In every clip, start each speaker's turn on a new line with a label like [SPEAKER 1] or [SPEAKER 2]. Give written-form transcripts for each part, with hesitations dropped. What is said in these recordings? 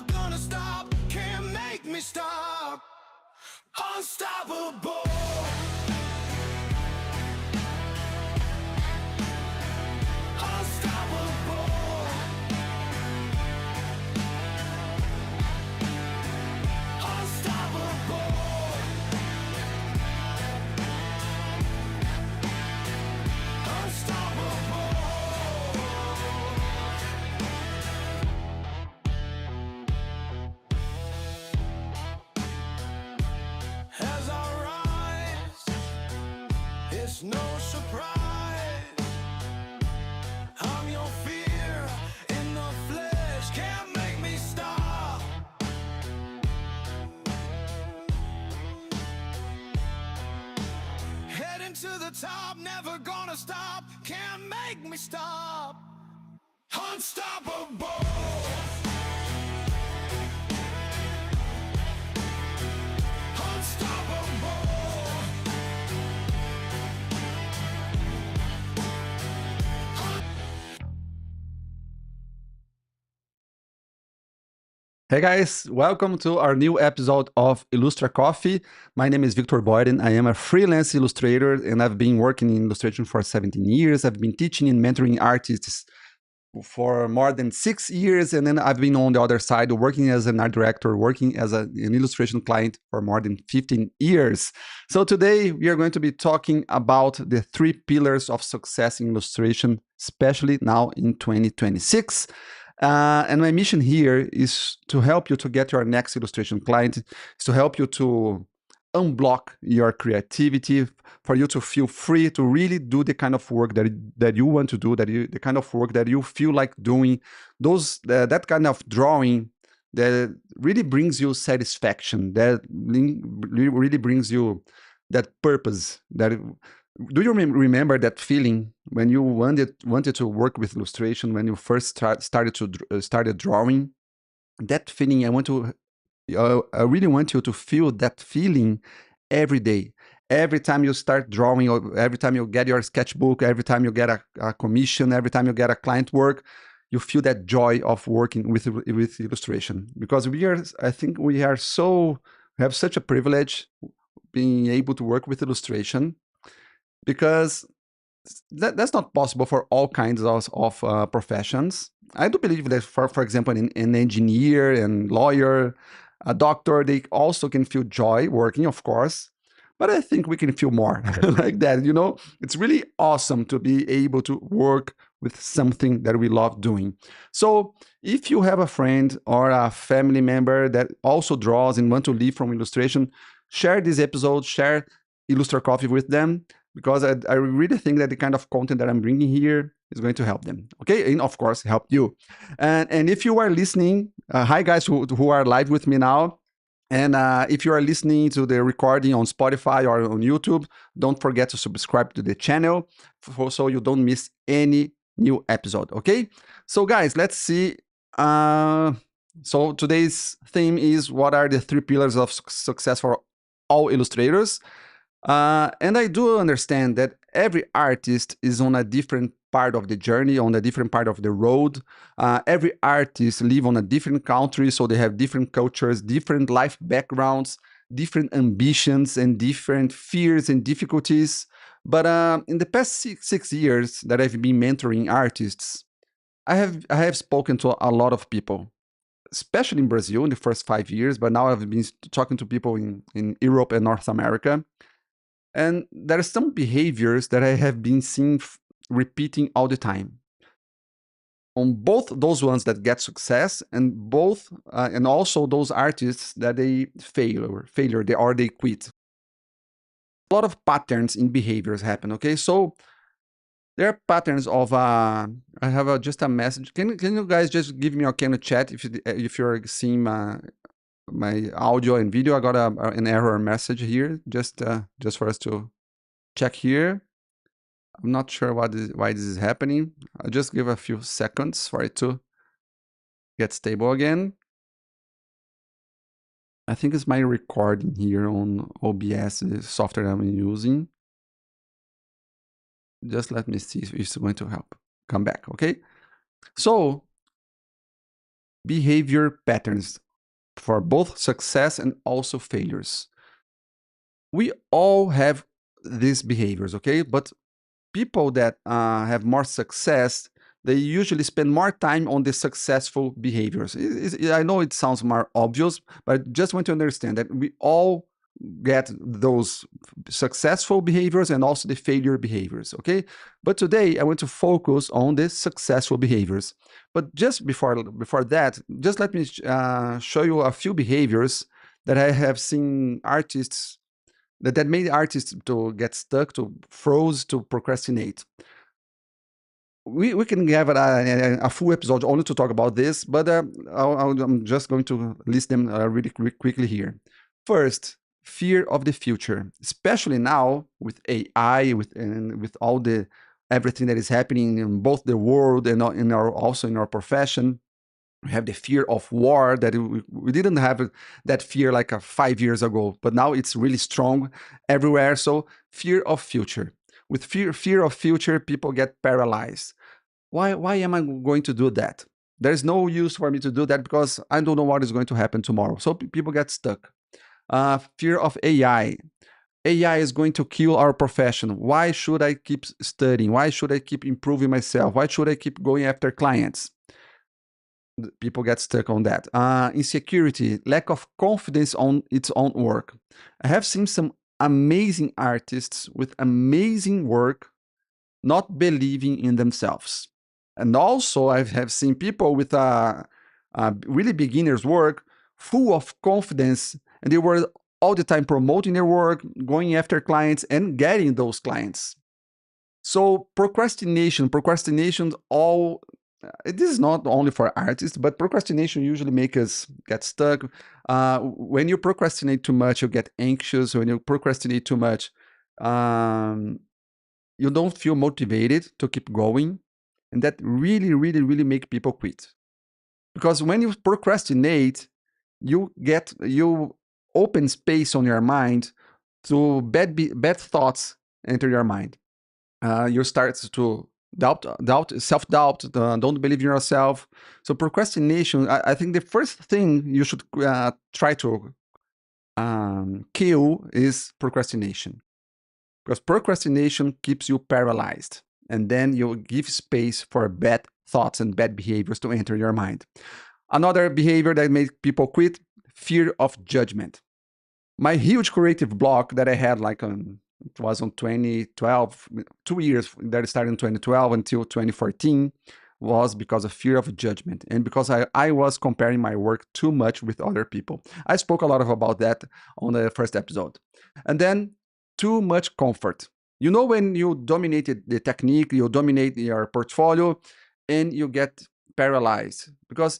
[SPEAKER 1] never gonna stop, can't make me stop. Unstoppable. Unstoppable. Unstoppable. As I rise, it's no surprise. I'm your fear in the flesh, can't make me stop. Heading to the top, never gonna stop, can't make me stop. Unstoppable.
[SPEAKER 2] Hey guys, welcome to our new episode of Ilustra Coffee. My name is Victor Boyden. I am a freelance illustrator and I've been working in illustration for 17 years. I've been teaching and mentoring artists for more than 6 years, and then I've been on the other side working as an art director, working as an illustration client for more than 15 years. So today we are going to be talking about the 3 pillars of success in illustration, especially now in 2026. And my mission here is to help you to get your next illustration client, is to help you to unblock your creativity, for you to feel free to really do the kind of work that you want to do, the kind of work that you feel like doing, that kind of drawing that really brings you satisfaction, that really brings you that purpose. Do you remember that feeling when you wanted to work with illustration, when you first started drawing? That feeling, I really want you to feel that feeling every day. Every time you start drawing, or every time you get your sketchbook, every time you get a commission, every time you get a client work, you feel that joy of working with illustration. Because I think we have such a privilege being able to work with illustration, because that's not possible for all kinds of professions. I do believe that, for example, an engineer and lawyer, a doctor, they also can feel joy working, of course. But I think we can feel more like that. It's really awesome to be able to work with something that we love doing. So if you have a friend or a family member that also draws and want to live from illustration, share this episode, share Ilustra Coffee with them, because I really think that the kind of content that I'm bringing here is going to help them, okay? And of course, help you. And if you are listening, hi guys who are live with me now, and if you are listening to the recording on Spotify or on YouTube, don't forget to subscribe to the channel so you don't miss any new episode, okay? So guys, let's see. So today's theme is, what are the 3 pillars of success for all illustrators? And I do understand that every artist is on a different part of the journey, on a different part of the road. Every artist live on a different country, so they have different cultures, different life backgrounds, different ambitions, and different fears and difficulties. But in the past 6 years that I've been mentoring artists, I have spoken to a lot of people, especially in Brazil in the first 5 years, but now I've been talking to people in Europe and North America. And there are some behaviors that I have been seeing repeating all the time on both those ones that get success and also those artists that they failure, they quit. A lot of patterns in behaviors happen. Okay, so there are patterns of I have just a message. Can you guys just give me a can of chat if you're seeing my audio and video? I got an error message here, just for us to check here. I'm not sure why this is happening. I'll just give a few seconds for it to get stable again. I think it's my recording here on OBS, the software I'm using. Just let me see if it's going to help. Come back, okay? So behavior patterns for both success and also failures. We all have these behaviors, okay? But people that have more success, they usually spend more time on the successful behaviors. I know it sounds more obvious, but I just want to understand that we all get those successful behaviors and also the failure behaviors, okay? But today I want to focus on the successful behaviors. But just before that, just let me show you a few behaviors that I have seen artists that made artists to get stuck, to froze, to procrastinate. We can have a full episode only to talk about this, but I'm just going to list them really quickly here. First, fear of the future, especially now with AI, with all the everything that is happening in both the world and in our also in our profession. We have the fear of war that we didn't have that fear like 5 years ago, but now it's really strong everywhere. So fear of future. With fear of future, people get paralyzed. Why am I going to do that? There's no use for me to do that because I don't know what is going to happen tomorrow. So people get stuck. Fear of AI. AI is going to kill our profession. Why should I keep studying? Why should I keep improving myself? Why should I keep going after clients? People get stuck on that. Insecurity, lack of confidence on its own work. I have seen some amazing artists with amazing work not believing in themselves. And also, I have seen people with really beginner's work full of confidence, and they were all the time promoting their work, going after clients, and getting those clients. So procrastination, all this is not only for artists, but procrastination usually makes us get stuck. When you procrastinate too much, you get anxious. When you procrastinate too much, um, you don't feel motivated to keep going, and that really make people quit. Because when you procrastinate, you open space on your mind to bad thoughts enter your mind. You start to self-doubt, don't believe in yourself. So procrastination, I think the first thing you should try to kill is procrastination, because procrastination keeps you paralyzed, and then you give space for bad thoughts and bad behaviors to enter your mind. Another behavior that makes people quit: fear of judgment. My huge creative block that I had it was on 2012, 2 years that started in 2012 until 2014, was because of fear of judgment and because I was comparing my work too much with other people. I spoke a lot about that on the first episode. And then too much comfort. You know, when you dominated the technique, you dominate your portfolio, and you get paralyzed because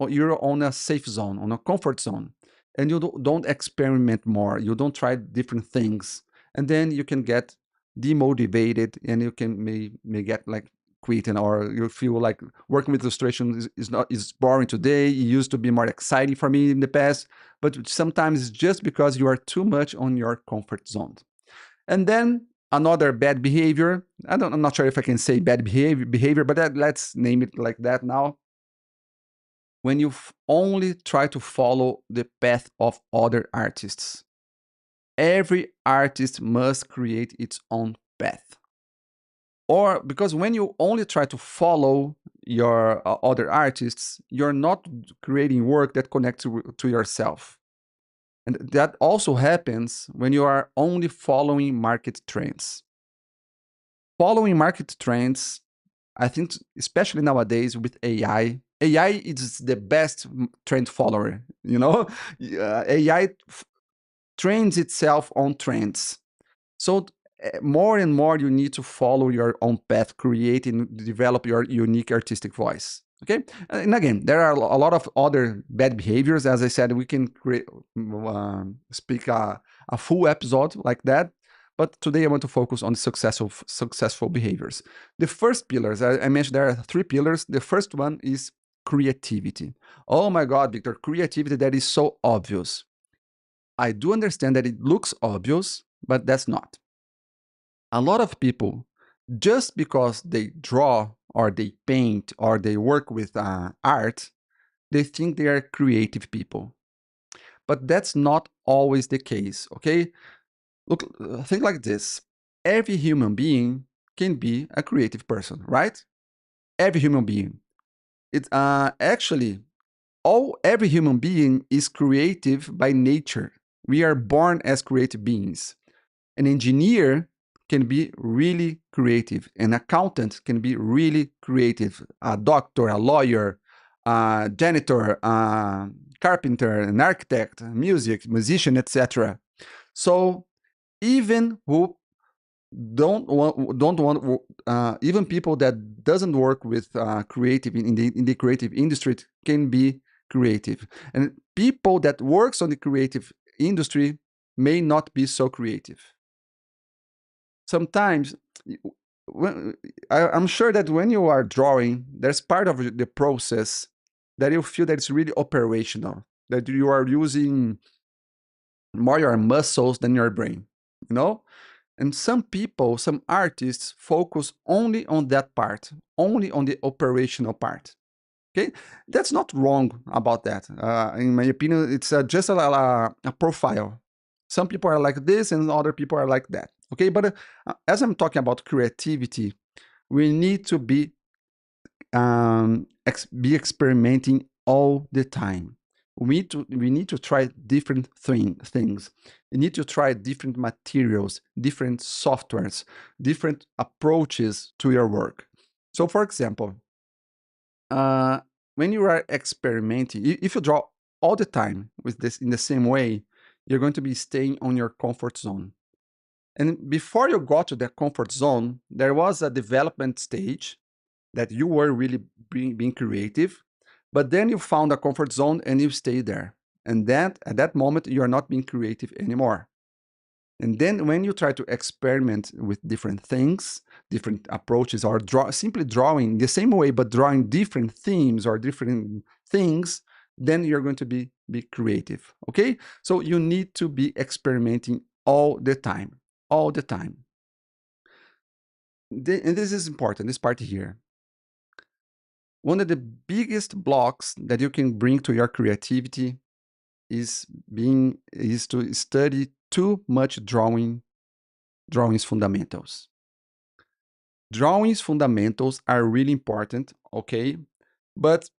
[SPEAKER 2] you're on a safe zone, on a comfort zone, and you don't experiment more. You don't try different things, and then you can get demotivated, and you can may get like quitting, or you feel like working with illustration is boring today. It used to be more exciting for me in the past, but sometimes it's just because you are too much on your comfort zone. And then another bad behavior. I'm not sure if I can say bad behavior, but let's name it like that now. When you only try to follow the path of other artists. Every artist must create its own path. Or because when you only try to follow your other artists, you're not creating work that connects to yourself. And that also happens when you are only following market trends. Following market trends, I think, especially nowadays with AI is the best trend follower. You know, AI trains itself on trends. So more and more you need to follow your own path, create and develop your unique artistic voice. Okay, and again, there are a lot of other bad behaviors. As I said, we can speak a full episode like that. But today I want to focus on successful behaviors. The first pillars, I mentioned there are 3 pillars. The first one is creativity. Oh my God, Victor, creativity, that is so obvious. I do understand that it looks obvious, but that's not. A lot of people, just because they draw or they paint or they work with art, they think they are creative people. But that's not always the case, okay? Look, think like this. Every human being can be a creative person, right? Every human being. It actually every human being is creative by nature. We are born as creative beings. An engineer can be really creative. An accountant can be really creative. A doctor, a lawyer, a janitor, a carpenter, an architect, musician, etc. So even who don't want even people that doesn't work with creative in the creative industry can be creative, and people that works on the creative industry may not be so creative. Sometimes when, I'm sure that when you are drawing, there's part of the process that you feel that it's really operational, that you are using more your muscles than your brain, you know. And some people, some artists focus only on that part, only on the operational part. Okay, that's not wrong about that. In my opinion, it's just a profile. Some people are like this, and other people are like that. Okay, but as I'm talking about creativity, we need to be experimenting all the time. We need to try different things. We need to try different materials, different softwares, different approaches to your work. So, for example, uh, when you are experimenting, if you draw all the time with this in the same way, you're going to be staying on your comfort zone. And before you got to that comfort zone, there was a development stage that you were really being creative, but then you found a comfort zone and you stay there. And then at that moment, you are not being creative anymore. And then when you try to experiment with different things, different approaches, or simply drawing the same way, but drawing different themes or different things, then you're going to be creative. Okay? So you need to be experimenting all the time. All the time. And this is important, this part here. One of the biggest blocks that you can bring to your creativity is to study too much drawings fundamentals. Drawings fundamentals are really important, okay? But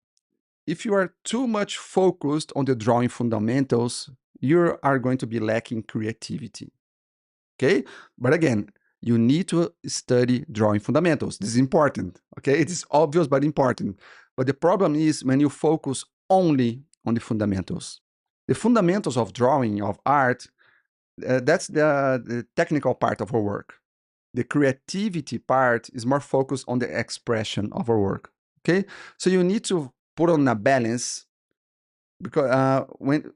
[SPEAKER 2] if you are too much focused on the drawing fundamentals, you are going to be lacking creativity, okay? But again, you need to study drawing fundamentals. This is important, okay? It is obvious but important. But the problem is when you focus only on the fundamentals. The fundamentals of drawing, of art, that's the technical part of our work. The creativity part is more focused on the expression of our work, okay? So you need to put on a balance, because when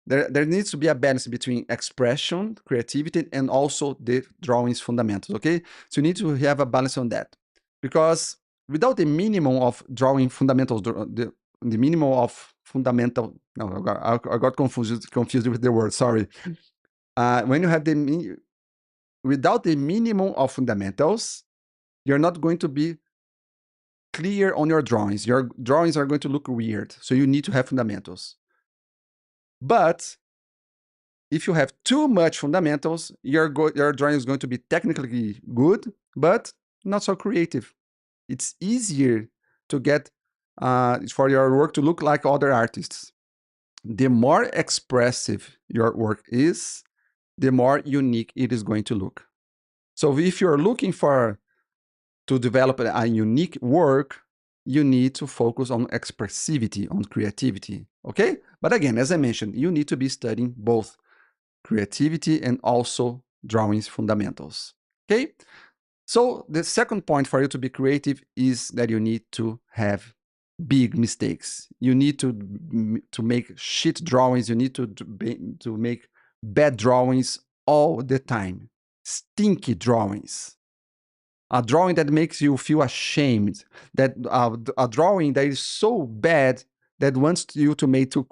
[SPEAKER 2] there needs to be a balance between expression, creativity, and also the drawings fundamentals, okay? So you need to have a balance on that, because without the minimum of drawing fundamentals, the minimum of fundamental, no, I got confused with the word, sorry. When you have without the minimum of fundamentals, you're not going to be clear on your drawings. Your drawings are going to look weird, so you need to have fundamentals. But if you have too much fundamentals, your drawing is going to be technically good, but not so creative. It's easier to get for your work to look like other artists. The more expressive your work is, the more unique it is going to look. So if you're looking to develop a unique work, you need to focus on expressivity, on creativity, okay? But again, as I mentioned, you need to be studying both creativity and also drawings fundamentals, okay? So the second point for you to be creative is that you need to have big mistakes. You need to make shit drawings. You need to make bad drawings all the time. Stinky drawings. A drawing that makes you feel ashamed. That a drawing that is so bad that wants you to make to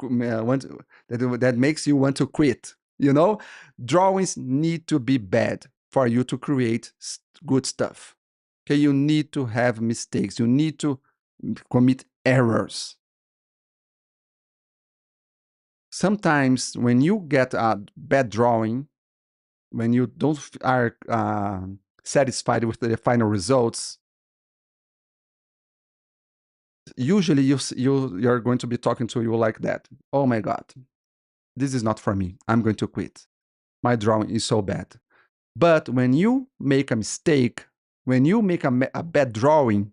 [SPEAKER 2] that makes you want to quit. You know, drawings need to be bad for you to create good stuff. Okay, you need to have mistakes. You need to commit errors. sometimes when you get a bad drawing, when you don't are satisfied with the final results, usually you're going to be talking to you like that. Oh my God, this is not for me. I'm going to quit. My drawing is so bad. But when you make a mistake, when you make a bad drawing,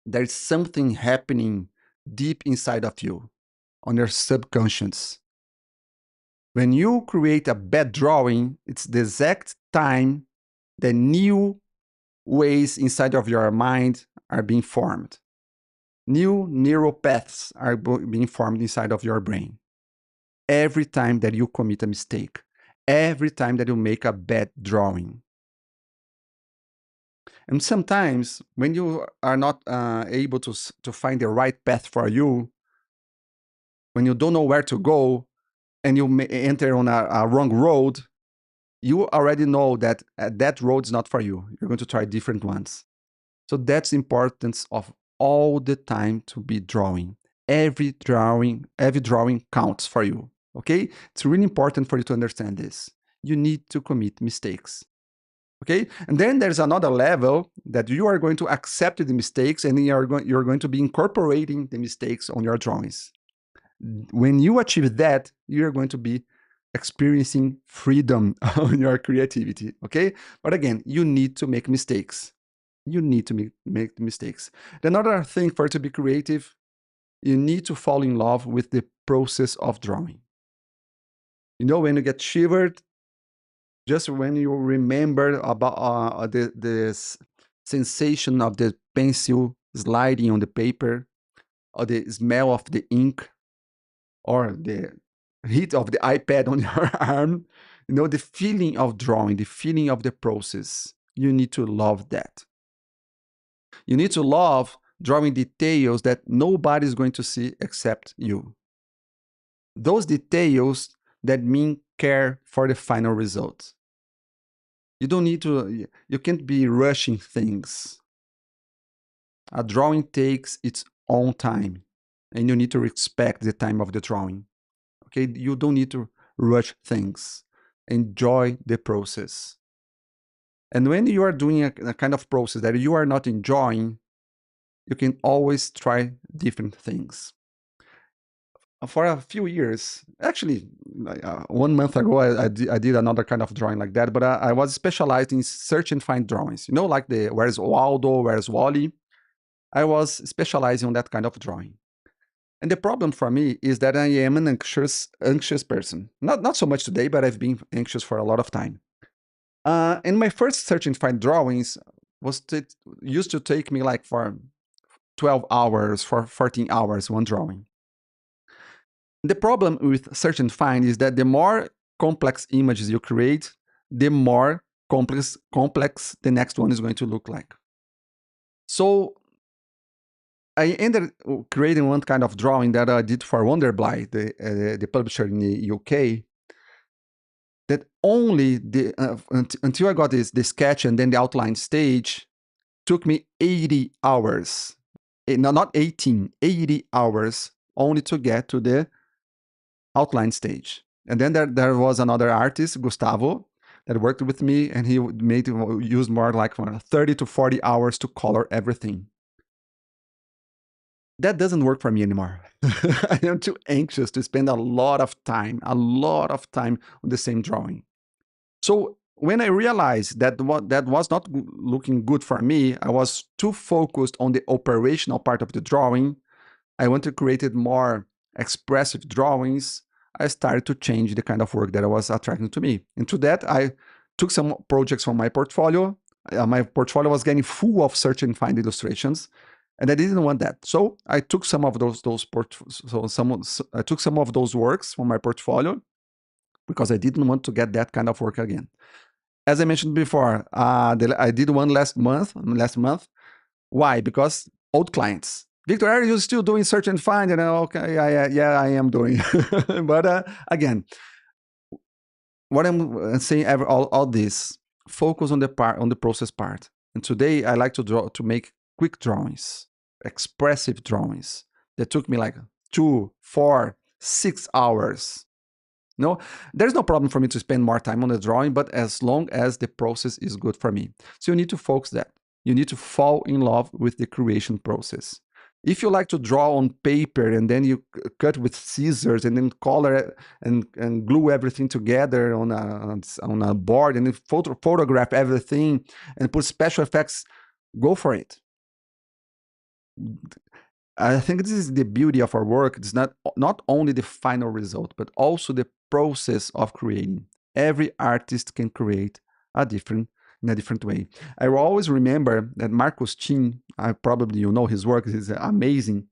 [SPEAKER 2] there's something happening deep inside of you, on your subconscious. When you create a bad drawing, it's the exact time the new ways inside of your mind are being formed. New neural paths are being formed inside of your brain. Every time that you commit a mistake, every time that you make a bad drawing. And sometimes when you are not able to find the right path for you, when you don't know where to go and you may enter on a wrong road, you already know that that road is not for you. You're going to try different ones. So that's the importance of all the time to be drawing. Every drawing counts for you. Okay? It's really important for you to understand this. You need to commit mistakes. Okay? And then there's another level that you are going to accept the mistakes and you're going to be incorporating the mistakes on your drawings. When you achieve that, you're going to be experiencing freedom on your creativity. Okay? But again, you need to make mistakes. You need to make mistakes. Another thing for it to be creative, you need to fall in love with the process of drawing. You know, when you get shivered, just when you remember about the sensation of the pencil sliding on the paper, or the smell of the ink, or the heat of the iPad on your arm, you know, the feeling of drawing, the feeling of the process. You need to love that. You need to love drawing details that nobody's going to see except you. Those details that mean care for the final result. You don't need to, you can't be rushing things. A drawing takes its own time, and you need to respect the time of the drawing. Okay, you don't need to rush things. Enjoy the process. And when you are doing a kind of process that you are not enjoying, you can always try different things. For a few years, actually, 1 month ago, I did another kind of drawing like that, but I was specialized in search and find drawings. You know, like the Where's Waldo, Where's Wally? I was specializing on that kind of drawing. And the problem for me is that I am an anxious person. Not so much today, but I've been anxious for a lot of time. And my first search and find drawings used to take me like for 12 hours, for 14 hours, one drawing. The problem with search and find is that the more complex images you create, the more complex the next one is going to look like. So I ended creating one kind of drawing that I did for Wonderblind, the publisher in the UK, that only until I got the sketch and then the outline stage, took me 80 hours. No, not 18, 80 hours only to get to the outline stage. And then there was another artist, Gustavo, that worked with me, and he used more like 30 to 40 hours to color everything. That doesn't work for me anymore. I am too anxious to spend a lot of time on the same drawing. So when I realized that that was not looking good for me, I was too focused on the operational part of the drawing. I wanted to create more expressive drawings. I started to change the kind of work that I was attracting to me. And to that, I took some projects from my portfolio. My portfolio was getting full of search and find illustrations, and I didn't want that. So I took some of those I took some of those works from my portfolio because I didn't want to get that kind of work again. As I mentioned before, I did one last month. Why? Because old clients. Victor, are you still doing search and find? And okay, yeah, I am doing. But again, what I'm saying, all this, focus on the process part. And today, I like to make quick drawings, expressive drawings that took me like 2, 4, 6 hours. No, there's no problem for me to spend more time on the drawing, but as long as the process is good for me. So you need to focus that. You need to fall in love with the creation process. If you like to draw on paper and then you cut with scissors and then color it and glue everything together on a board and then photograph everything and put special effects, go for it. I think this is the beauty of our work. It's not only the final result, but also the process of creating. Every artist can create in a different way. I will always remember that Marcos Chin, probably you know his work, is amazing.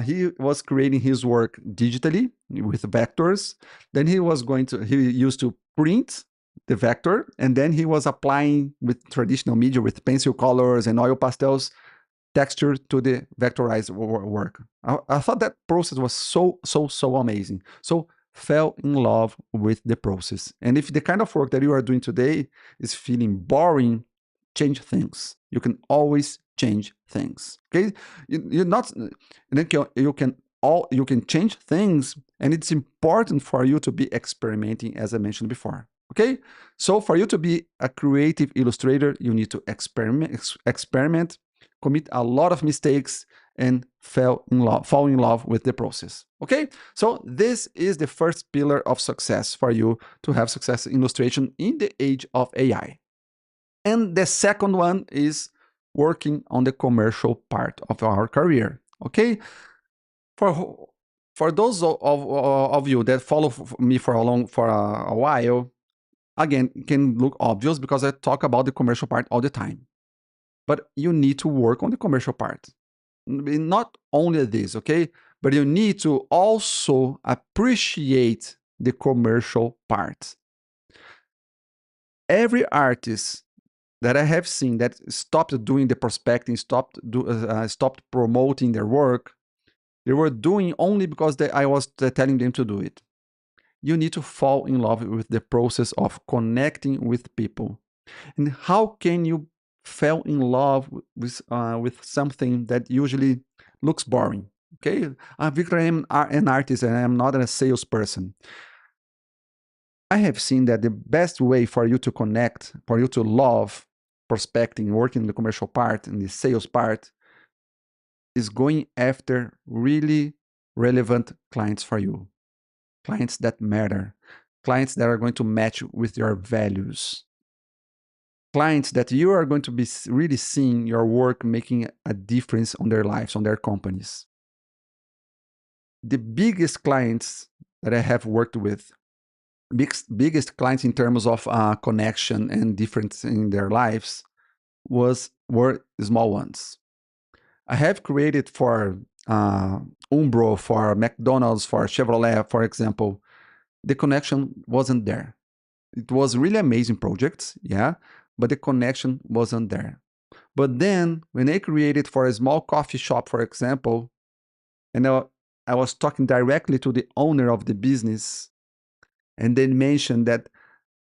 [SPEAKER 2] He was creating his work digitally with vectors. Then he used to print the vector, and then he was applying with traditional media with pencil colors and oil pastels texture to the vectorized work. I thought that process was so amazing. So fell in love with the process. And if the kind of work that you are doing today is feeling boring, change things. You can always change things. Okay, you're not. You can change things, and it's important for you to be experimenting, as I mentioned before. Okay, so for you to be a creative illustrator, you need to experiment, commit a lot of mistakes, and fall in love with the process. Okay, so this is the first pillar of success for you to have success in illustration in the age of AI. And the second one is working on the commercial part of our career. Okay, for those of you that follow me for a while, again, it can look obvious because I talk about the commercial part all the time. But you need to work on the commercial part. Not only this, okay? But you need to also appreciate the commercial part. Every artist that I have seen that stopped doing the prospecting, stopped promoting their work, they were doing only because I was telling them to do it. You need to fall in love with the process of connecting with people. And how can you fall in love with something that usually looks boring? Okay, Victor, I am an artist and I am not a salesperson. I have seen that the best way for you to connect, for you to love prospecting, working in the commercial part and the sales part, is going after really relevant clients for you, clients that matter, clients that are going to match with your values, clients that you are going to be really seeing your work making a difference on their lives, on their companies. The biggest clients that I have worked with, biggest clients in terms of connection and difference in their lives, were small ones. I have created for Umbro, for McDonald's, for Chevrolet, for example. The connection wasn't there. It was really amazing projects, yeah, but the connection wasn't there. But then when I created for a small coffee shop, for example, and I was talking directly to the owner of the business, and they mentioned that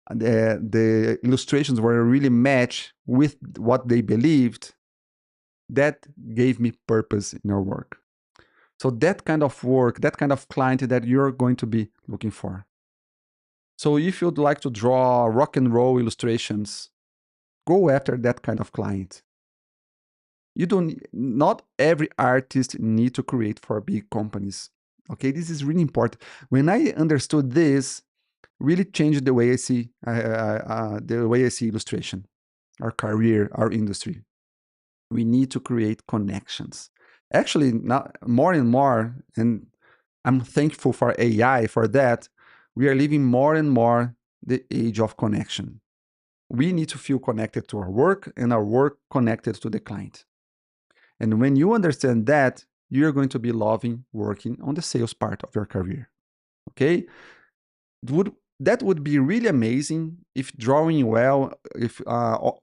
[SPEAKER 2] the illustrations were really matched with what they believed, that gave me purpose in our work. So that kind of work, that kind of client that you're going to be looking for. So if you'd like to draw rock and roll illustrations, go after that kind of client. Not every artist need to create for big companies. Okay, this is really important. When I understood this, really changed the way I see illustration, our career, our industry. We need to create connections. Actually, now more and more, and I'm thankful for AI for that. We are living more and more the age of connection. We need to feel connected to our work and our work connected to the client. And when you understand that, you're going to be loving working on the sales part of your career. Okay? That would be really amazing if drawing well, if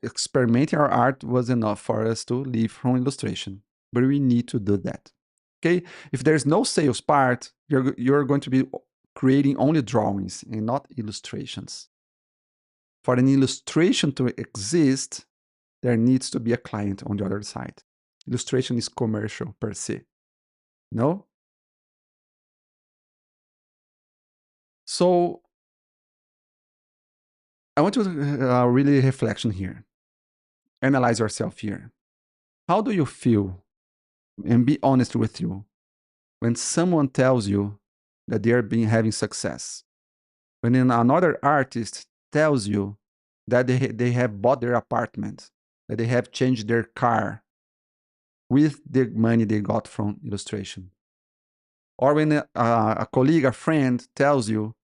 [SPEAKER 2] experimenting our art was enough for us to live from illustration. But we need to do that. Okay? If there's no sales part, you're going to be creating only drawings and not illustrations. For an illustration to exist, there needs to be a client on the other side. Illustration is commercial per se. No? So I want to really reflection here. Analyze yourself here. How do you feel? And be honest with you. When someone tells you that they are being having success, when another artist tells you that they have bought their apartment, that they have changed their car with the money they got from illustration, or when a colleague, a friend tells you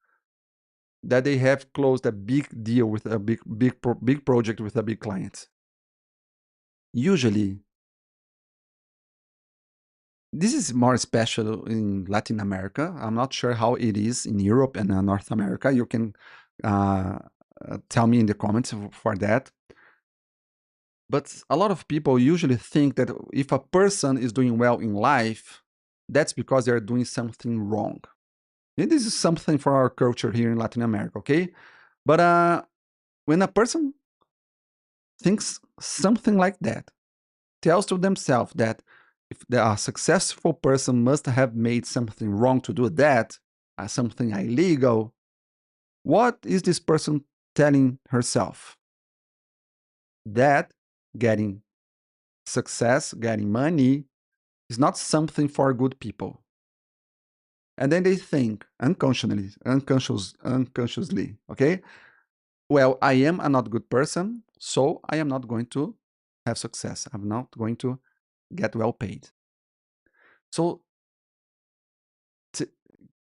[SPEAKER 2] that they have closed a big deal with a big project with a big client. Usually, this is more special in Latin America. I'm not sure how it is in Europe and North America. You can uh, tell me in the comments for that. But a lot of people usually think that if a person is doing well in life, that's because they're doing something wrong. And this is something for our culture here in Latin America, okay? But when a person thinks something like that, tells to themselves that if they are a successful person must have made something wrong to do that, something illegal, what is this person telling herself? That getting success, getting money is not something for good people. And then they think unconsciously, okay? Well, I am a not good person, so I am not going to have success. I'm not going to get well paid. So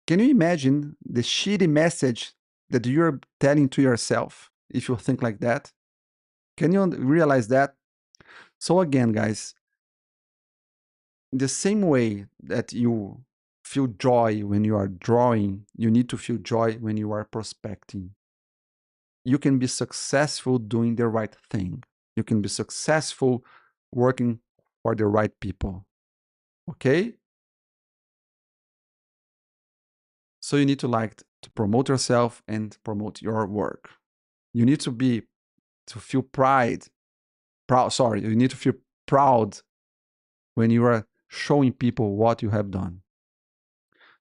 [SPEAKER 2] can you imagine the shitty message that you're telling to yourself if you think like that? Can you realize that? So again, guys, in the same way that you feel joy when you are drawing, you need to feel joy when you are prospecting. You can be successful doing the right thing. You can be successful working for the right people. Okay? So you need to like to promote yourself and promote your work. You need to feel you need to feel proud when you are showing people what you have done.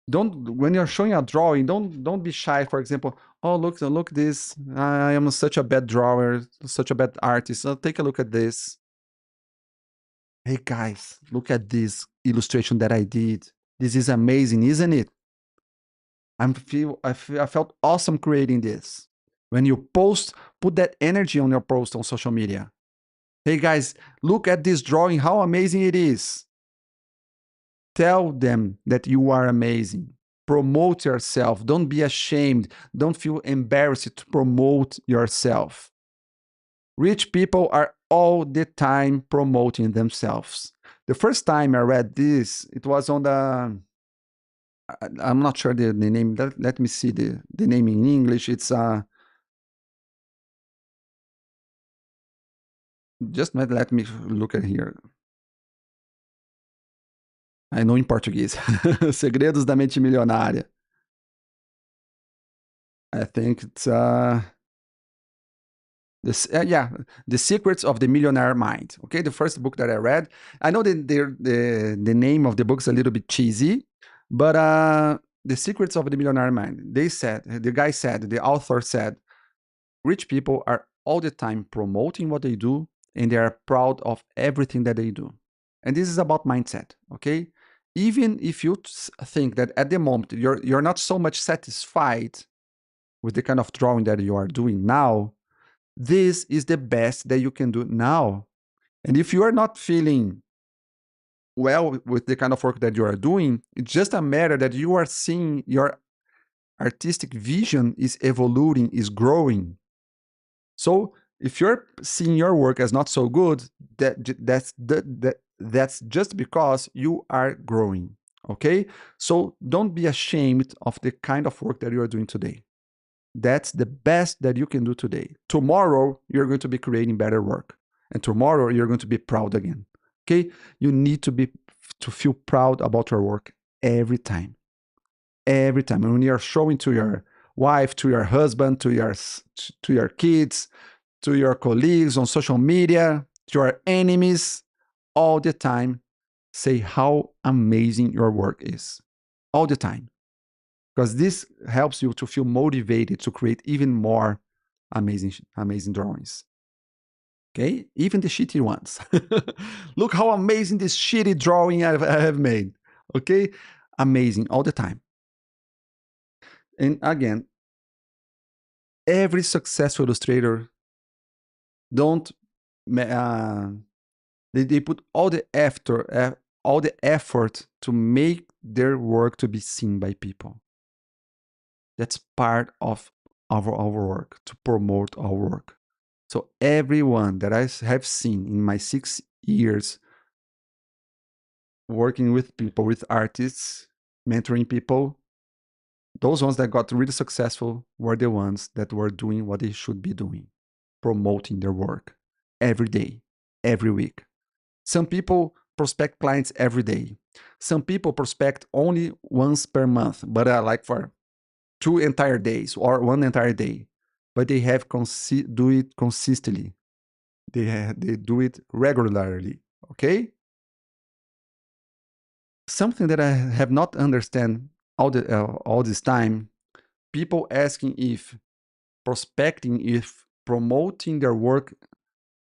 [SPEAKER 2] Don't when you're showing a drawing, don't be shy. For example, oh look this, I am such a bad drawer, such a bad artist. Oh, take a look at this. Hey guys, look at this illustration that I did. This is amazing, isn't it? I felt awesome creating this. When you post, put that energy on your post on social media. Hey guys, look at this drawing, how amazing it is. Tell them that you are amazing. Promote yourself. Don't be ashamed. Don't feel embarrassed to promote yourself. Rich people are all the time promoting themselves. The first time I read this, it was on the. I'm not sure the name. Let me see the name in English. It's just let me look at here. I know em português. Segredos da Mente Milionária. I think it's The Secrets of the Millionaire Mind. Okay, the first book that I read. I know the name of the book is a little bit cheesy, but The Secrets of the Millionaire Mind. The author said, rich people are all the time promoting what they do, and they are proud of everything that they do. And this is about mindset. Okay, even if you think that at the moment you're not so much satisfied with the kind of drawing that you are doing now, this is the best that you can do now. And if you are not feeling well with the kind of work that you are doing, it's just a matter that you are seeing your artistic vision is evolving, is growing. So if you're seeing your work as not so good, that's just because you are growing. Okay? So don't be ashamed of the kind of work that you are doing today. That's the best that you can do today. Tomorrow, you're going to be creating better work. And tomorrow, you're going to be proud again. Okay? You need to feel proud about your work every time. Every time. And when you're showing to your wife, to your husband, to your kids, to your colleagues on social media, to your enemies, all the time, say how amazing your work is. All the time. because this helps you to feel motivated to create even more amazing drawings. Okay, even the shitty ones. Look how amazing this shitty drawing I have made. Okay, amazing all the time. And again, every successful illustrator don't they put all the effort to make their work to be seen by people. That's part of our work, to promote our work. So everyone that I have seen in my 6 years working with people, with artists, mentoring people, those ones that got really successful were the ones that were doing what they should be doing, promoting their work every day, every week. Some people prospect clients every day. Some people prospect only once per month, but like for 2 entire days or 1 entire day. But they have do it consistently. They do it regularly. Okay. Something that I have not understand all this time. People asking if prospecting, if promoting their work,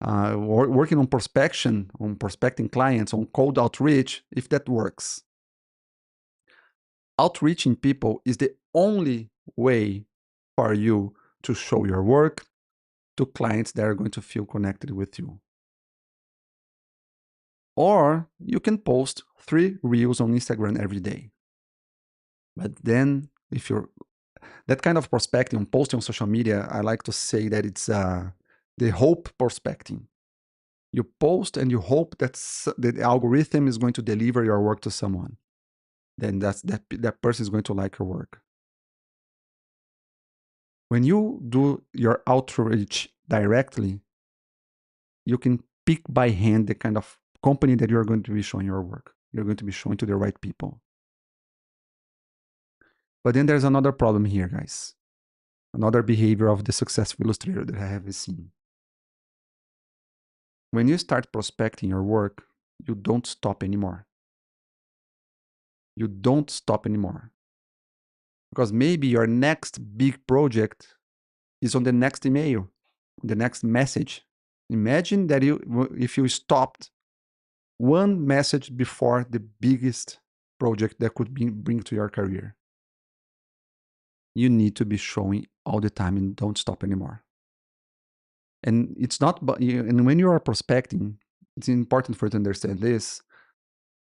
[SPEAKER 2] working on prospection, on prospecting clients, on cold outreach, if that works. Outreaching people is the only way for you to show your work to clients that are going to feel connected with you. Or you can post 3 reels on Instagram every day. But then if you're that kind of prospecting, posting on social media, I like to say that it's the hope prospecting. You post and you hope that the algorithm is going to deliver your work to someone. Then that person is going to like your work. When you do your outreach directly, you can pick by hand the kind of company that you're going to be showing your work. You're going to be showing to the right people. But then there's another problem here, guys. Another behavior of the successful illustrator that I have seen. When you start prospecting your work, you don't stop anymore. You don't stop anymore. Because maybe your next big project is on the next email, the next message. Imagine that if you stopped one message before the biggest project that could bring to your career. You need to be showing all the time and don't stop anymore. And it's not, and when you are prospecting, it's important for you to understand this.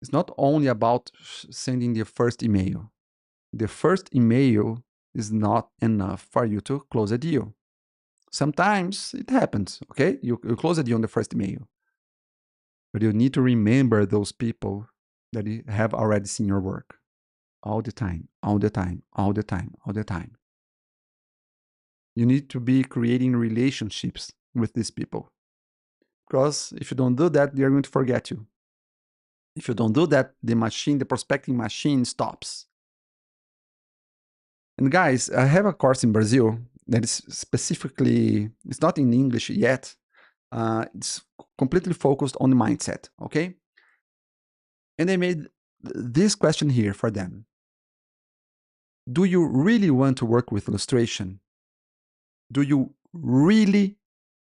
[SPEAKER 2] It's not only about sending the first email. The first email is not enough for you to close a deal. Sometimes it happens, okay? You close a deal on the first email. But you need to remember those people that have already seen your work all the time, all the time, all the time, all the time. You need to be creating relationships with these people. Because if you don't do that, they're going to forget you. If you don't do that, the prospecting machine stops. And guys, I have a course in Brazil that is specifically, it's not in English yet. It's completely focused on the mindset, okay? And I made this question here for them. Do you really want to work with illustration? Do you really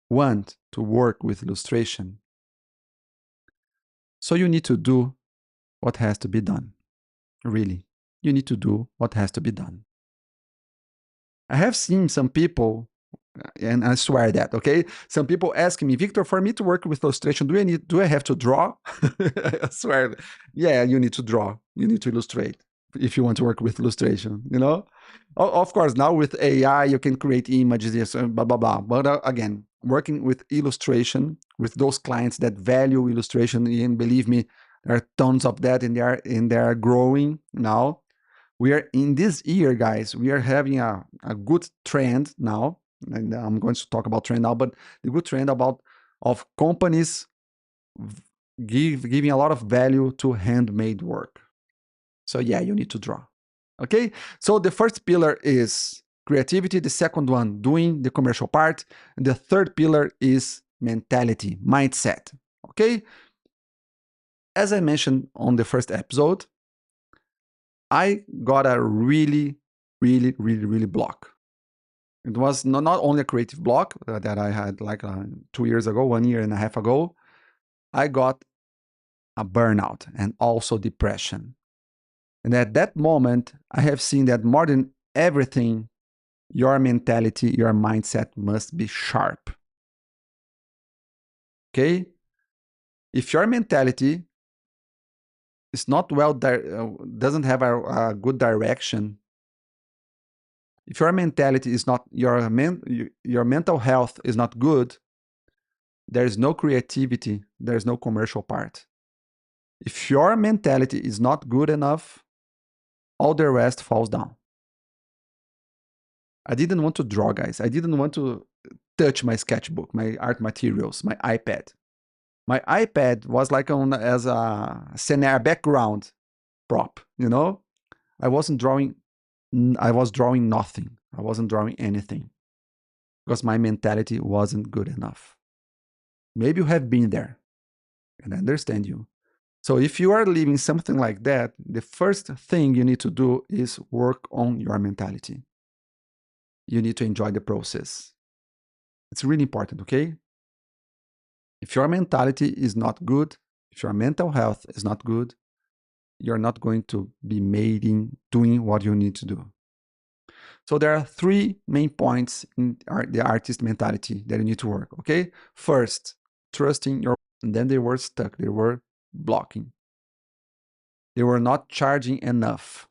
[SPEAKER 2] want to work with illustration? So you need to do what has to be done. Really, you need to do what has to be done. I have seen some people, and I swear that, okay? Some people asking me, Victor, for me to work with illustration, do I have to draw? I swear, yeah, you need to draw. You need to illustrate if you want to work with illustration, you know? Of course, now with AI, you can create images, yes, blah, blah, blah. But again, working with illustration, with those clients that value illustration, and believe me, there are tons of that, and they are growing now. We are in this year, guys, we are having a good trend now, and I'm going to talk about trend now, but the good trend of companies giving a lot of value to handmade work. So yeah, you need to draw. Okay, so the first pillar is creativity, the second one, doing the commercial part, and the third pillar is mentality, mindset. Okay, as I mentioned on the first episode, I got a really really, really, really block. It was not only a creative block that I had like 2 years ago, 1 year and a half ago. I got a burnout and also depression. And at that moment, I have seen that more than everything, your mentality, your mindset must be sharp. Okay? If your mentality is not doesn't have a good direction, if your mentality is not, your mental health is not good, there is no creativity, there is no commercial part. If your mentality is not good enough, all the rest falls down. I didn't want to draw, guys. I didn't want to touch my sketchbook, my art materials, my iPad. My iPad was like as a scenario background prop, you know? I wasn't drawing, I was drawing nothing. I wasn't drawing anything because my mentality wasn't good enough. Maybe you have been there and I understand you. So if you are living something like that, the first thing you need to do is work on your mentality. You need to enjoy the process. It's really important, okay? If your mentality is not good, if your mental health is not good, you're not going to be doing what you need to do. So there are three main points in the artist mentality that you need to work, okay? First, trusting your, and then they were stuck, they were blocking. They were not charging enough.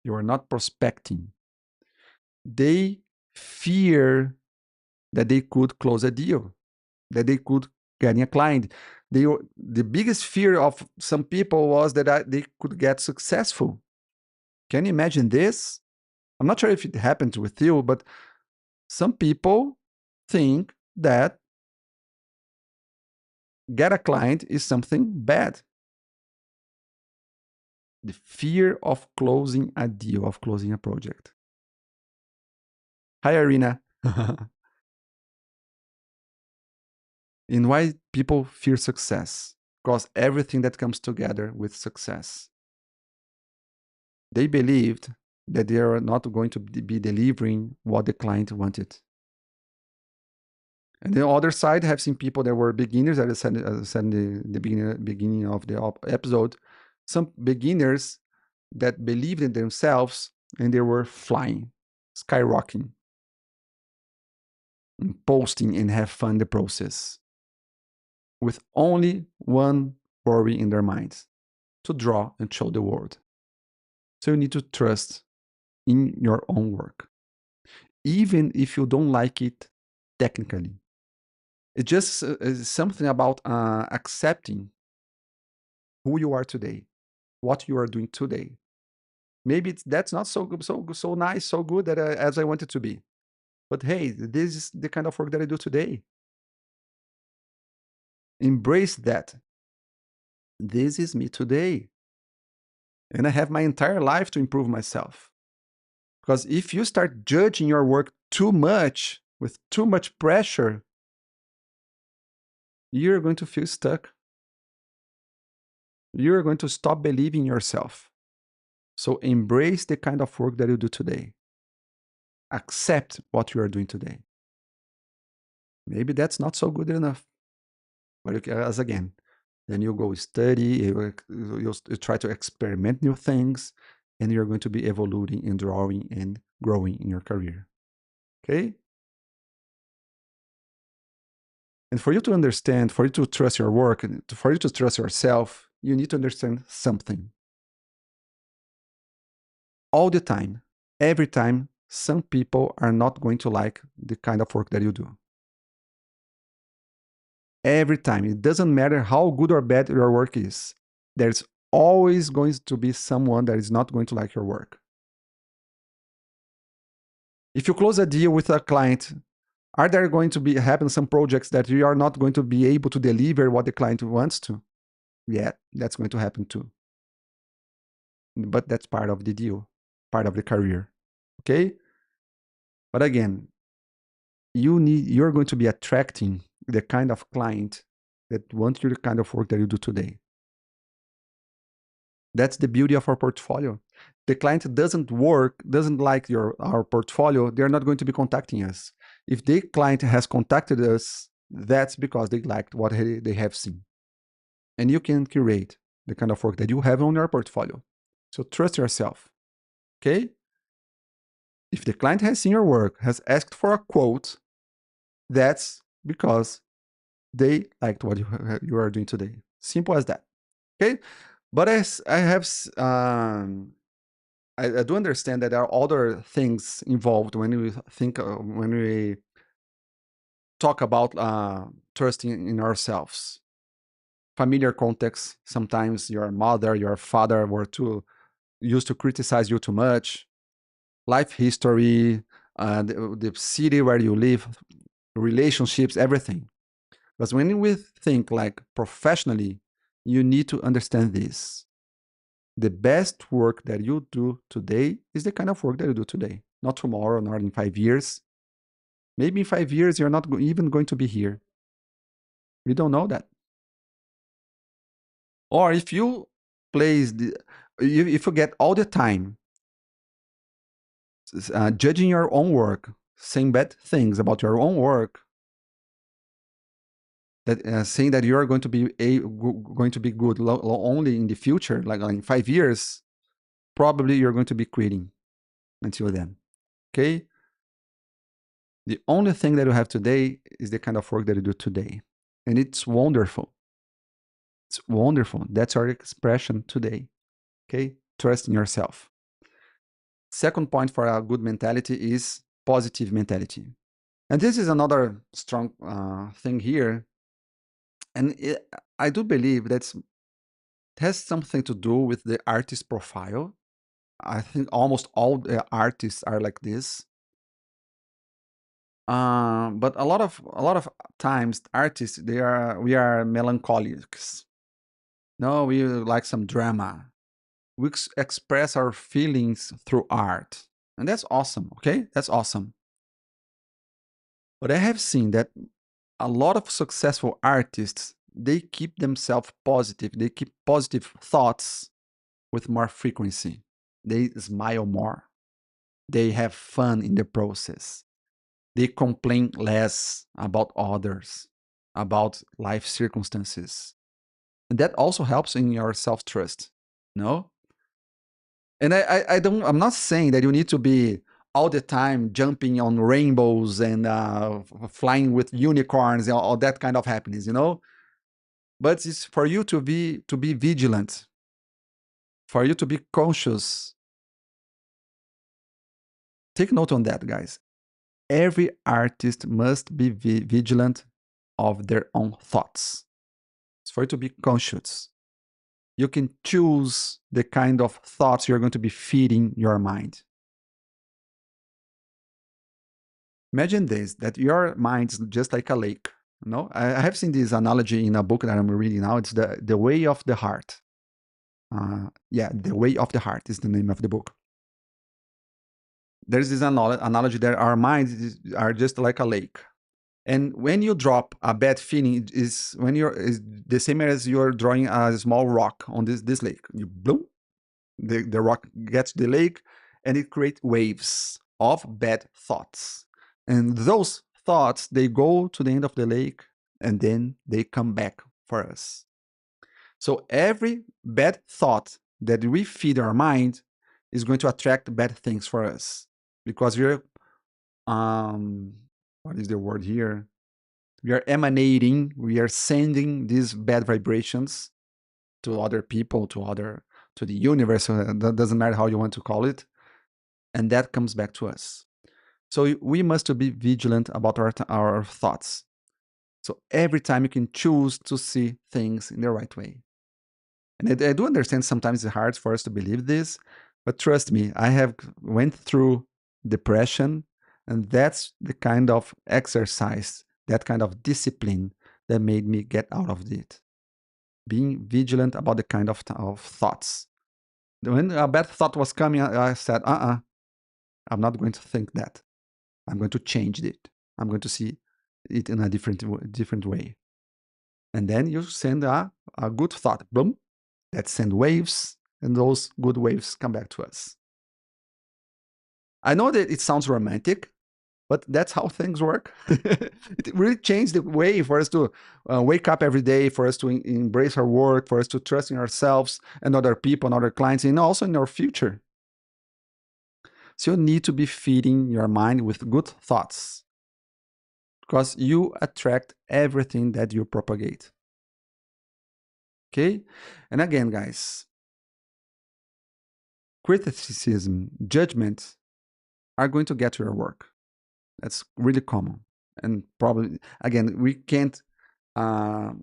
[SPEAKER 2] They were not prospecting. They fear that they could close a deal, that they could get a client. The biggest fear of some people was that they could get successful. Can you imagine this? I'm not sure if it happened with you, but some people think that get a client is something bad. The fear of closing a deal, of closing a project. Hi, Irina. And why people fear success? Because everything that comes together with success. They believed that they are not going to be delivering what the client wanted. And the other side, I have seen people that were beginners, as I said in the beginning of the episode, some beginners that believed in themselves and they were flying, skyrocketing, and posting and have fun in the process with only one worry in their minds, to draw and show the world. So you need to trust in your own work, even if you don't like it technically. It just is something about accepting who you are today, what you are doing today. Maybe that's not so nice, so good that as I want it to be. But hey, this is the kind of work that I do today. Embrace that. This is me today. And I have my entire life to improve myself. Because if you start judging your work too much, with too much pressure, you're going to feel stuck. You're going to stop believing yourself. So embrace the kind of work that you do today. Accept what you are doing today. Maybe that's not so good enough. But as again, then you go study, you try to experiment new things, and you're going to be evolving and drawing and growing in your career. Okay? And for you to understand, for you to trust your work, and for you to trust yourself, you need to understand something. All the time, every time, some people are not going to like the kind of work that you do. Every time. It doesn't matter how good or bad your work is. There's always going to be someone that is not going to like your work. If you close a deal with a client, are there going to happen some projects that you are not going to be able to deliver what the client wants to? Yeah, that's going to happen too. But that's part of the deal, part of the career. Okay? But again, you're going to be attracting the kind of client that wants the kind of work that you do today. That's the beauty of our portfolio. the client doesn't like our portfolio, they're not going to be contacting us. If the client has contacted us, that's because they liked what they have seen. And you can curate the kind of work that you have on your portfolio. So trust yourself, okay? If the client has seen your work, has asked for a quote, that's because they liked what you are doing today. Simple as that, okay? But as I have, I do understand that there are other things involved when we think, when we talk about trusting in ourselves. Familiar context. Sometimes your mother, your father were used to criticize you too much. Life history, the city where you live, relationships, everything. But when we think like professionally, you need to understand this. The best work that you do today is the kind of work that you do today, not tomorrow, not in 5 years. Maybe in 5 years, you're not even going to be here. We don't know that. Or if you place if you get all the time judging your own work, saying bad things about your own work, that saying that you are going to be good only in the future, like in 5 years, probably you're going to be quitting until then. Okay. The only thing that you have today is the kind of work that you do today, and it's wonderful. It's wonderful. That's our expression today. Okay. Trust in yourself. Second point for a good mentality is positive mentality. And this is another strong thing here. And I do believe that it has something to do with the artist profile. I think almost all the artists are like this. But a lot of times artists, we are melancholics. No, we like some drama. We express our feelings through art. And that's awesome, okay? That's awesome. But I have seen that a lot of successful artists, they keep themselves positive. They keep positive thoughts with more frequency. They smile more. They have fun in the process. They complain less about others, about life circumstances. And that also helps in your self-trust, no? And I'm not saying that you need to be all the time jumping on rainbows and flying with unicorns and all that kind of happiness, you know? But it's for you to be vigilant, for you to be conscious. Take note on that, guys. Every artist must be vigilant of their own thoughts. It's for you to be conscious. You can choose the kind of thoughts you're going to be feeding your mind. Imagine this, that your mind's just like a lake. No, I have seen this analogy in a book that I'm reading now. It's the Way of the Heart. Yeah, The Way of the Heart is the name of the book. There's this analogy that our minds are just like a lake. And when you drop a bad feeling, is the same as you're drawing a small rock on this lake. You bloom, the rock gets the lake, and it creates waves of bad thoughts. And those thoughts, they go to the end of the lake, and then they come back for us. So every bad thought that we feed our mind is going to attract bad things for us, because we're what is the word here? We are emanating, we are sending these bad vibrations to other people, to the universe. That doesn't matter how you want to call it, and that comes back to us. So we must be vigilant about our thoughts. So every time you can choose to see things in the right way. And I do understand sometimes it's hard for us to believe this, but trust me, I have went through depression, and that's the kind of exercise, that kind of discipline that made me get out of it. Being vigilant about the kind of thoughts. When a bad thought was coming, I said, I'm not going to think that. I'm going to change it. I'm going to see it in a different way. And then you send a good thought, boom, that send waves, and those good waves come back to us. I know that it sounds romantic, but that's how things work. It really changed the way for us to wake up every day, for us to embrace our work, for us to trust in ourselves and other people and other clients, and also in our future. So you need to be feeding your mind with good thoughts, because you attract everything that you propagate. Okay? And again, guys, criticism, judgment are going to get to your work. That's really common. And probably, again, we can't, our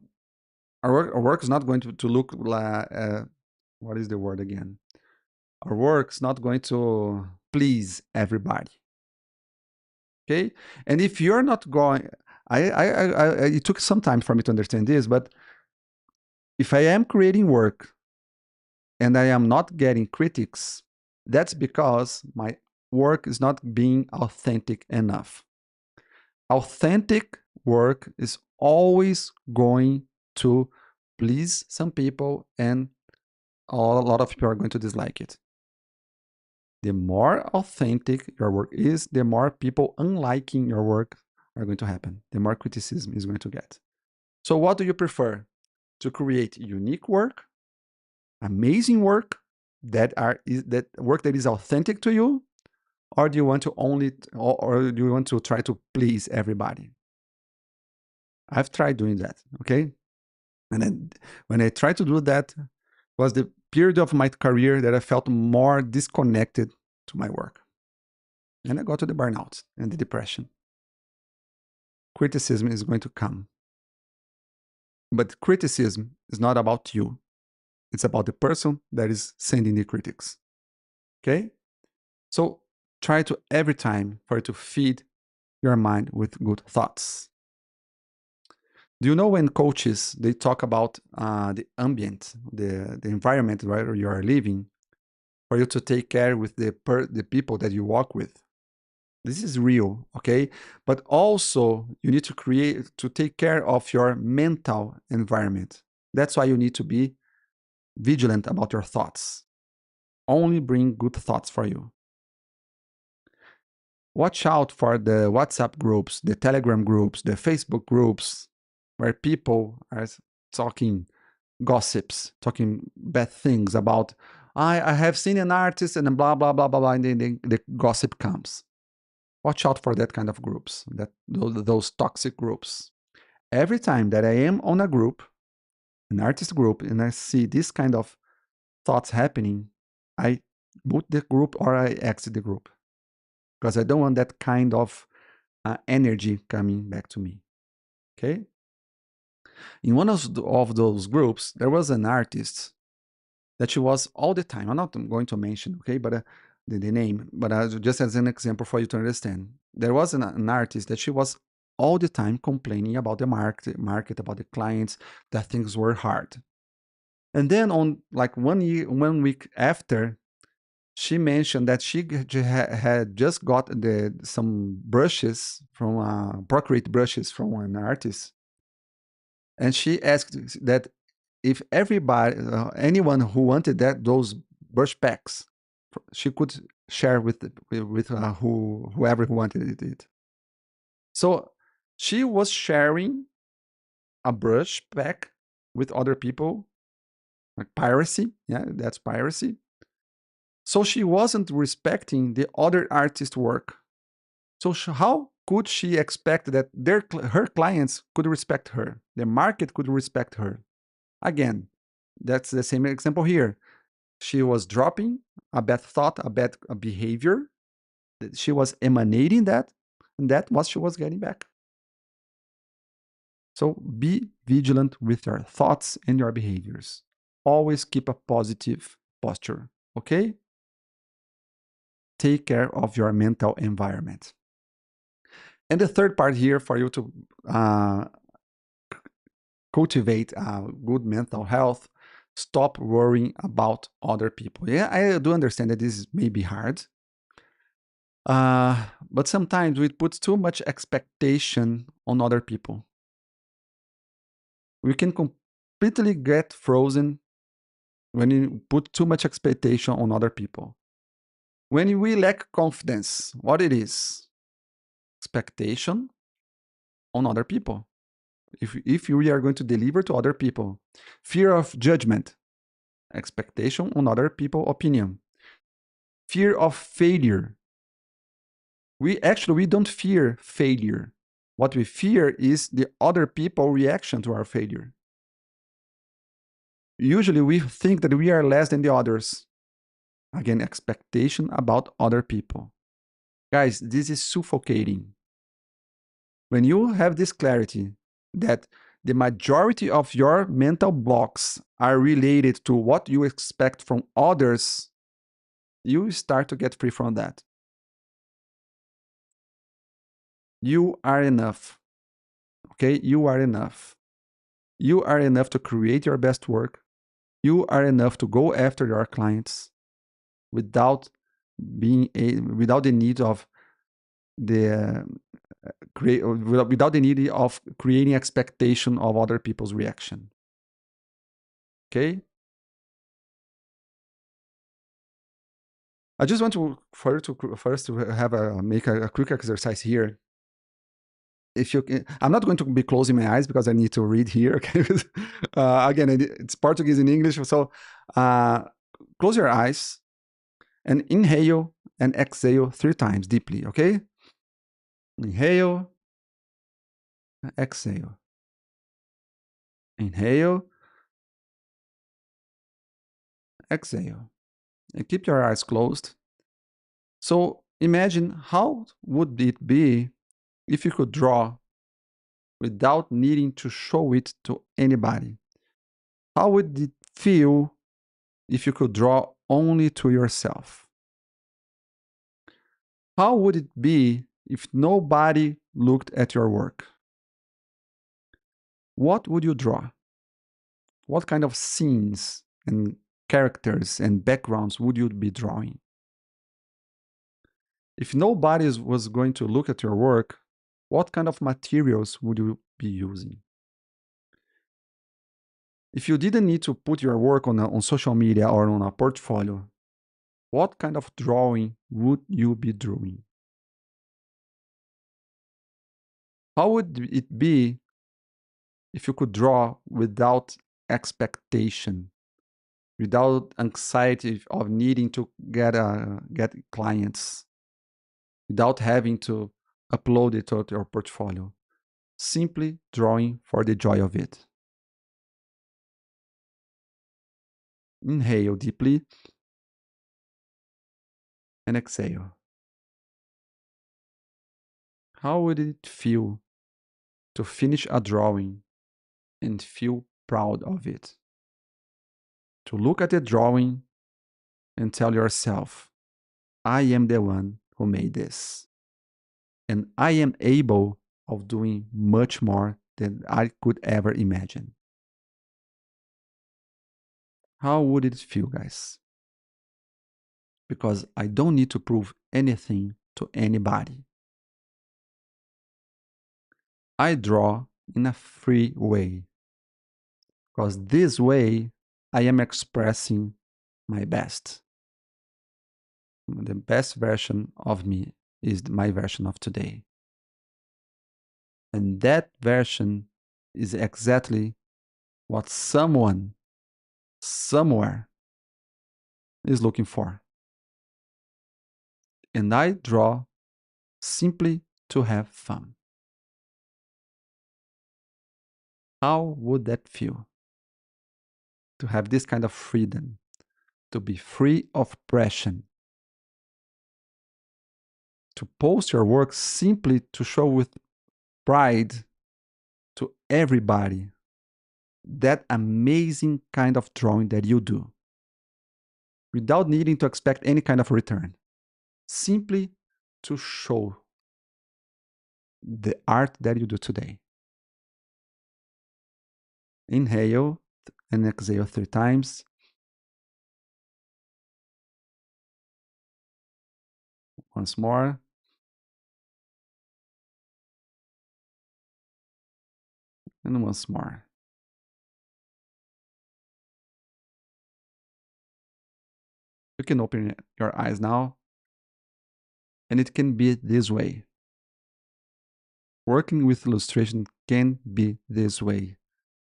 [SPEAKER 2] work is not going to look like, what is the word again? Our work is not going to please everybody. Okay? And if you're not going, it took some time for me to understand this, but if I am creating work and I am not getting critics, that's because my work is not being authentic enough. Authentic work is always going to please some people, and a lot of people are going to dislike it. The more authentic your work is, the more people unliking your work are going to happen, the more criticism is going to get. So what do you prefer? To create unique work, amazing work, that work that is authentic to you, or do you want to or do you want to try to please everybody? I've tried doing that, okay? And then when I tried to do that, was the period of my career that I felt more disconnected to my work. And I got to the burnout and the depression. Criticism is going to come. But criticism is not about you. It's about the person that is sending the critics. Okay? So try to every time for you to feed your mind with good thoughts. Do you know when coaches, they talk about the ambient, the environment where you are living, for you to take care with the people that you walk with? This is real, okay? But also you need to take care of your mental environment. That's why you need to be vigilant about your thoughts. Only bring good thoughts for you. Watch out for the WhatsApp groups, the Telegram groups, the Facebook groups, where people are talking gossips, talking bad things about, I have seen an artist and blah, blah, blah, blah, blah, and then the gossip comes. Watch out for that kind of groups, those toxic groups. Every time that I am on a group, an artist group, and I see this kind of thoughts happening, I boot the group or I exit the group, because I don't want that kind of energy coming back to me. Okay? In one of those groups, there was an artist that she was all the time. I'm not going to mention, okay, but the name, but just as an example for you to understand. There was an artist that she was all the time complaining about the market, about the clients, that things were hard. And then on like 1 week after, she mentioned that she had just got some brushes from Procreate brushes from an artist, and she asked that if everybody, anyone who wanted those brush packs, she could share with whoever who wanted it. So she was sharing a brush pack with other people, like piracy. Yeah, that's piracy. So she wasn't respecting the other artist's work. So how could she expect that her clients could respect her? The market could respect her? Again, that's the same example here. She was dropping a bad thought, a bad behavior. She was emanating that, and that what she was getting back. So be vigilant with your thoughts and your behaviors. Always keep a positive posture, okay? Take care of your mental environment. And the third part here for you to cultivate good mental health, stop worrying about other people. Yeah, I do understand that this may be hard. But sometimes we put too much expectation on other people. We can completely get frozen when you put too much expectation on other people. When we lack confidence, what it is? Expectation on other people. If we are going to deliver to other people, fear of judgment, expectation on other people opinion, fear of failure. We don't fear failure. What we fear is the other people reaction to our failure. Usually we think that we are less than the others. Again, expectation about other people. Guys, this is suffocating. When you have this clarity that the majority of your mental blocks are related to what you expect from others, you start to get free from that. You are enough. Okay? You are enough. You are enough to create your best work. You are enough to go after your clients without without the need of the without the need of creating expectation of other people's reaction. Okay? I just want to first to have make a quick exercise here. If you can, I'm not going to be closing my eyes because I need to read here. Okay, again, it's Portuguese and English, so close your eyes and inhale and exhale 3 times deeply. Okay, inhale, exhale, inhale, exhale, and keep your eyes closed. So imagine how would it be if you could draw without needing to show it to anybody. How would it feel if you could draw only to yourself? How would it be if nobody looked at your work? What would you draw? What kind of scenes and characters and backgrounds would you be drawing? If nobody was going to look at your work, what kind of materials would you be using? If you didn't need to put your work on social media or on a portfolio, what kind of drawing would you be drawing? How would it be if you could draw without expectation, without anxiety of needing to get clients, without having to upload it to your portfolio, simply drawing for the joy of it? Inhale deeply and exhale. How would it feel to finish a drawing and feel proud of it? To look at the drawing and tell yourself, I am the one who made this. And I am able of doing much more than I could ever imagine. How would it feel, guys? Because I don't need to prove anything to anybody. I draw in a free way. Because this way, I am expressing my best. The best version of me is my version of today. And that version is exactly what someone, somewhere, is looking for. And I draw simply to have fun. How would that feel? To have this kind of freedom, to be free of pressure, to post your work simply to show with pride to everybody that amazing kind of drawing that you do, without needing to expect any kind of return, simply to show the art that you do today. Inhale and exhale 3 times. Once more. And once more. You can open your eyes now. And it can be this way. Working with illustration can be this way,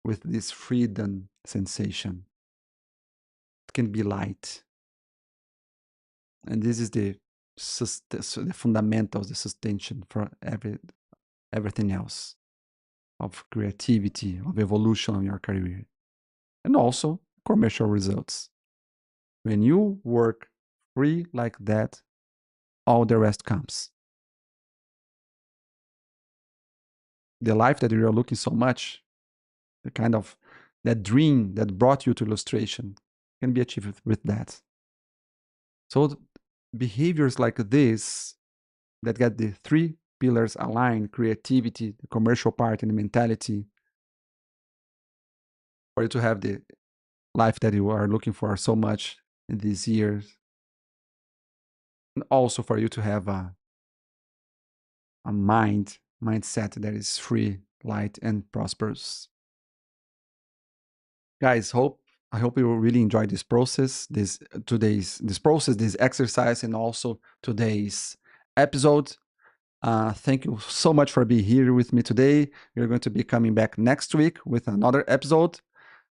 [SPEAKER 2] with this freedom sensation. It can be light. And this is the fundamentals, the suspension for everything else, of creativity, of evolution of your career, and also commercial results. When you work free like that, all the rest comes. The life that you are looking so much, the kind of that dream that brought you to illustration, can be achieved with that. So behaviors like this that get the three pillars aligned: creativity, the commercial part, and the mentality, for you to have the life that you are looking for so much in these years, and also for you to have a mindset that is free, light, and prosperous. Guys, I hope you really enjoyed this process, this exercise, and also today's episode. Thank you so much for being here with me today. We're going to be coming back next week with another episode.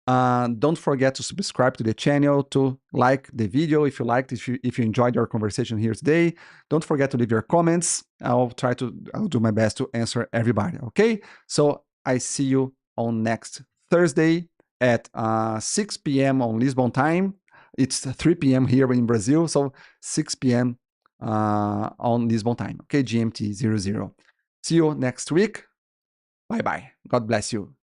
[SPEAKER 2] Don't forget to subscribe to the channel, to like the video if you enjoyed our conversation here today. Don't forget to leave your comments. I'll do my best to answer everybody. Okay, so I see you on next Thursday at 6 p.m. on Lisbon time. It's 3 p.m. here in Brazil, so 6 p.m. On Lisbon time. Okay, GMT 00. See you next week. Bye bye. God bless you.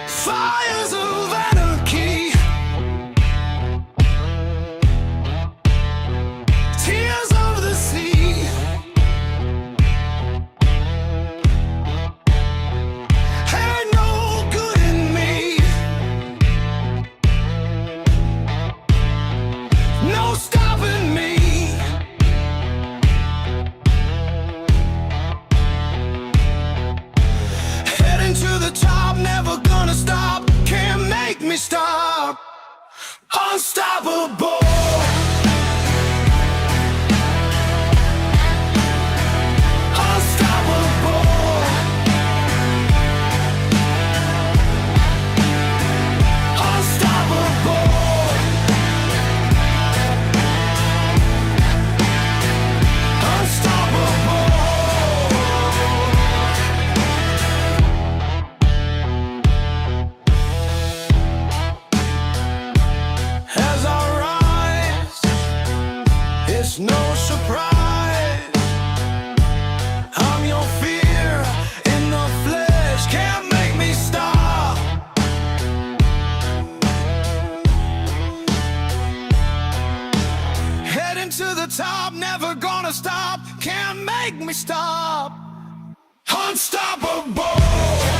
[SPEAKER 1] Fires of anarchy, tears of the sea, ain't no good in me, no stopping me. Heading to the top, never gonna stop, can't make me stop. Unstoppable. Unstoppable. Unstoppable. As I rise, it's no surprise. I'm your fear in the flesh, can't make me stop. Heading to the top, never gonna stop, can't make me stop. Unstoppable.